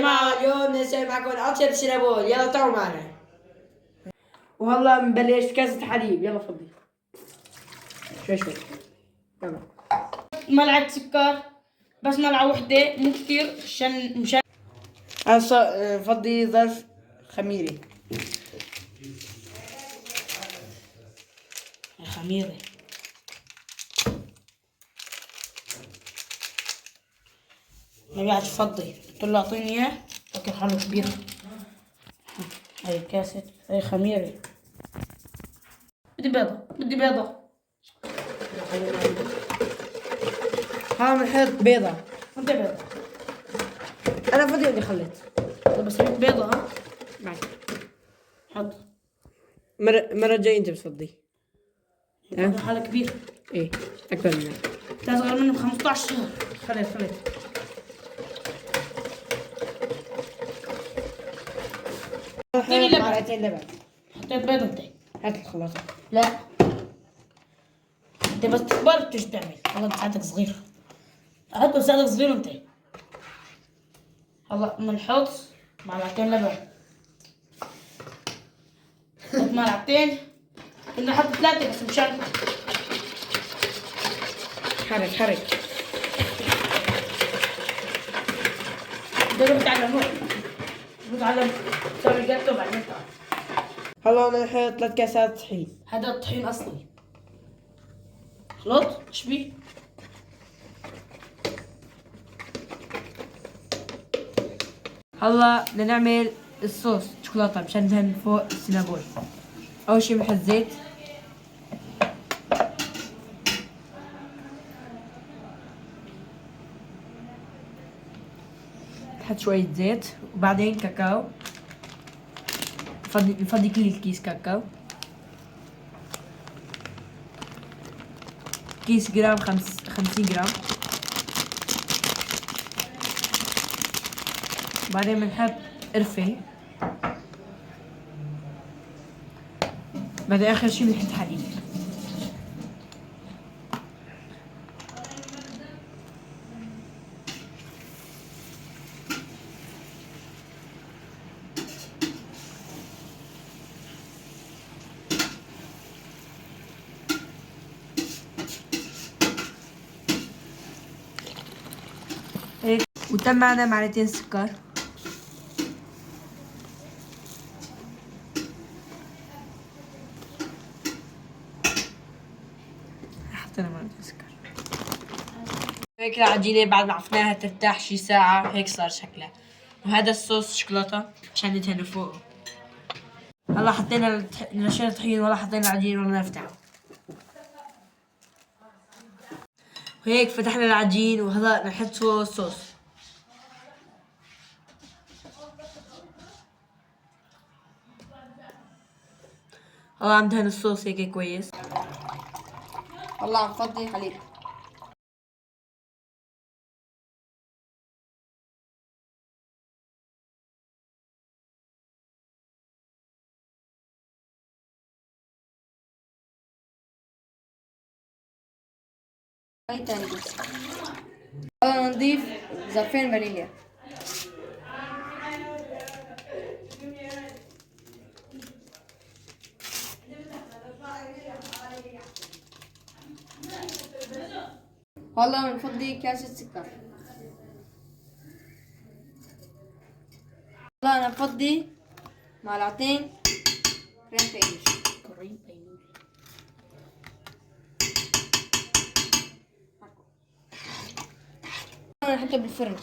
جماعة اليوم نسوي معكم أطيب سينابون، يلا تعالوا معنا. وهلا بنبلش كاسة حليب، يلا فضي. شوي يلا. ملعقة سكر، بس ملعقة وحدة مو كثير مشان هسا فضي ظرف خميري. خميرة. ما بيعرف فضي، قلت له اعطيني اياه، فكر حاله كبير. هاي كاسة، هاي خميرة. بدي بيضة. ها بنحط بيضة. انت بيضة. أنا فضي اللي خليت. بس بدي بيضة ها. معك. حط. مرة جاي أنت بتفضي. فكر حاله كبير. إيه أكبر منك. انت أصغر منه ب15 شهر. خليت. حطيت معلقتين لبن. حطيت بيضة انت. هات الخلاصة. لا. انت بس تكبر بتيجي تعمل، والله ساعتك صغير. حط ساعتك صغير انت. هلا بنحط معلقتين لبن. حط معلقتين. كنا نحط 3 بس مشان حرك. بدي اتعلم تسوي جاتو بعدين. هلا أنا نحط 3 كاسات طحين. هذا الطحين اصلي. خلط ايش بيه؟ هلا بدنا نعمل الصوص شوكولاتة مشان ندهن فوق السينابون. أول شي بنحط زيت. نحط شوية زيت وبعدين كاكاو. نفضي كل الكيس كاكاو. كيس جرام 50 جرام. بعدين بنحط قرفة. بعدين آخر شي بنحط حليب. هيك وتم معنا معلقتين سكر. حطينا معلقتين سكر. هيك العجينة بعد ما عفناها ترتاح شي ساعة هيك صار شكلها. وهذا الصوص شوكولاتة عشان ندهنه فوقه. هلا حطينا نشينا الطحين ولا حطينا العجين ولا نفتحه. وهيك فتحنا العجين وهلا نحط فوق الصوص. هلا عم دهن الصوص هيك كويس. هلا عم فضي حليب. هاي تاني بس. هلا نضيف ظرفين فانيليا. هلا بنفضي كاسة سكر. هلا انا بفضي معلقتين كريم ايش. هلا نحطه بالفرن.